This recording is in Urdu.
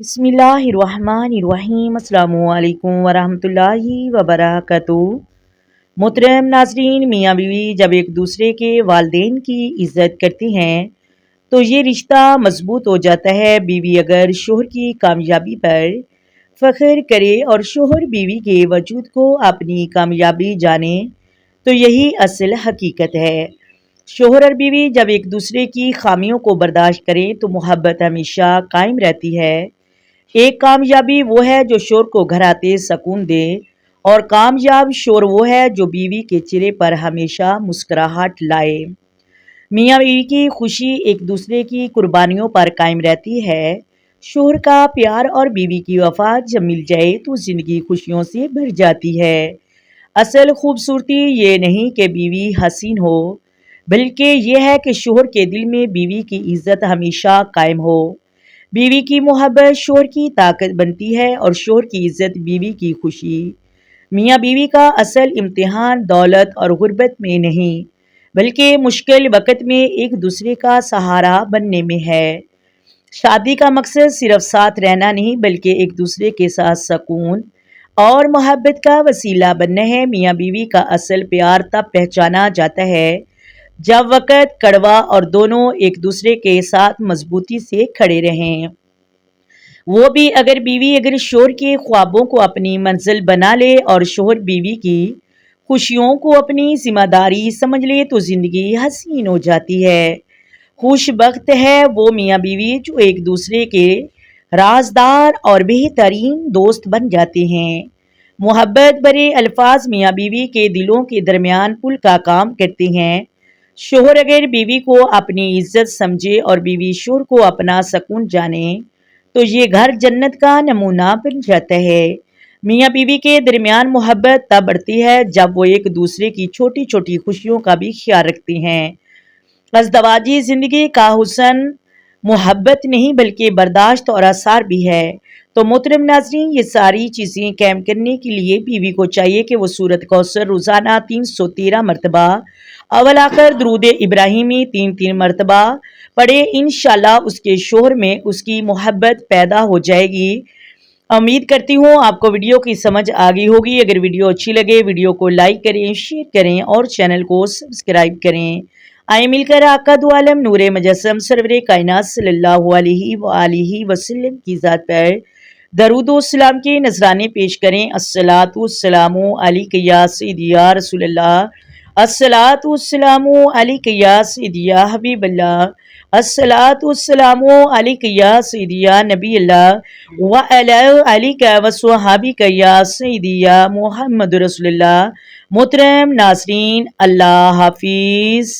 بسم اللہ الرحمن الرحیم۔ السلام علیکم ورحمۃ اللہ وبرکاتہ۔ محترم ناظرین، میاں بیوی جب ایک دوسرے کے والدین کی عزت کرتے ہیں تو یہ رشتہ مضبوط ہو جاتا ہے۔ بیوی اگر شوہر کی کامیابی پر فخر کرے اور شوہر بیوی کے وجود کو اپنی کامیابی جانے تو یہی اصل حقیقت ہے۔ شوہر اور بیوی جب ایک دوسرے کی خامیوں کو برداشت کریں تو محبت ہمیشہ قائم رہتی ہے۔ ایک کامیابی وہ ہے جو شوہر کو گھر آتے سکون دے، اور کامیاب شوہر وہ ہے جو بیوی کے چہرے پر ہمیشہ مسکراہٹ لائے۔ میاں بیوی کی خوشی ایک دوسرے کی قربانیوں پر قائم رہتی ہے۔ شوہر کا پیار اور بیوی کی وفا جب مل جائے تو زندگی خوشیوں سے بھر جاتی ہے۔ اصل خوبصورتی یہ نہیں کہ بیوی حسین ہو، بلکہ یہ ہے کہ شوہر کے دل میں بیوی کی عزت ہمیشہ قائم ہو۔ بیوی کی محبت شوہر کی طاقت بنتی ہے اور شوہر کی عزت بیوی کی خوشی۔ میاں بیوی کا اصل امتحان دولت اور غربت میں نہیں، بلکہ مشکل وقت میں ایک دوسرے کا سہارا بننے میں ہے۔ شادی کا مقصد صرف ساتھ رہنا نہیں، بلکہ ایک دوسرے کے ساتھ سکون اور محبت کا وسیلہ بننا ہے۔ میاں بیوی کا اصل پیار تب پہچانا جاتا ہے جب وقت کڑوا اور دونوں ایک دوسرے کے ساتھ مضبوطی سے کھڑے رہیں۔ وہ بھی اگر شوہر کے خوابوں کو اپنی منزل بنا لے اور شوہر بیوی کی خوشیوں کو اپنی ذمہ داری سمجھ لے تو زندگی حسین ہو جاتی ہے۔ خوش بخت ہے وہ میاں بیوی جو ایک دوسرے کے رازدار اور بہترین دوست بن جاتے ہیں۔ محبت بھرے الفاظ میاں بیوی کے دلوں کے درمیان پل کا کام کرتے ہیں۔ شوہر اگر بیوی کو اپنی عزت سمجھے اور بیوی شوہر کو اپنا سکون جانے تو یہ گھر جنت کا نمونہ بن جاتا ہے۔ میاں بیوی کے درمیان محبت تب بڑھتی ہے جب وہ ایک دوسرے کی چھوٹی چھوٹی خوشیوں کا بھی خیال رکھتے ہیں۔ ازدواجی زندگی کا حسن محبت نہیں بلکہ برداشت اور اثار بھی ہے۔ تو محترم ناظرین، یہ ساری چیزیں قائم کرنے کے لیے بیوی کو چاہیے کہ وہ سورۃ کوثر روزانہ 313 مرتبہ اول آخر درود ابراہیمی 3 مرتبہ پڑھے۔ انشاءاللہ اس کے شوہر میں اس کی محبت پیدا ہو جائے گی۔ امید کرتی ہوں آپ کو ویڈیو کی سمجھ آ گئی ہوگی۔ اگر ویڈیو اچھی لگے ویڈیو کو لائک کریں، شیئر کریں اور چینل کو سبسکرائب کریں۔ آئے مل کر آقا دو عالم نور مجسم سرور کائنات صلی اللہ علیہ وآلہ وسلم کی ذات پر درود و سلام کے نذرانے پیش کریں۔ الصلاۃ والسلام علیک یا سیدی یا رسول اللہ، الصلاۃ والسلام علیک یا سیدی یا حبیب اللہ، الصلاۃ والسلام علیک یا سیدی یا نبی اللہ وعلی آلک وصحابک یا سیدی یا محمد رسول اللہ۔ محترم ناظرین، اللہ حافظ۔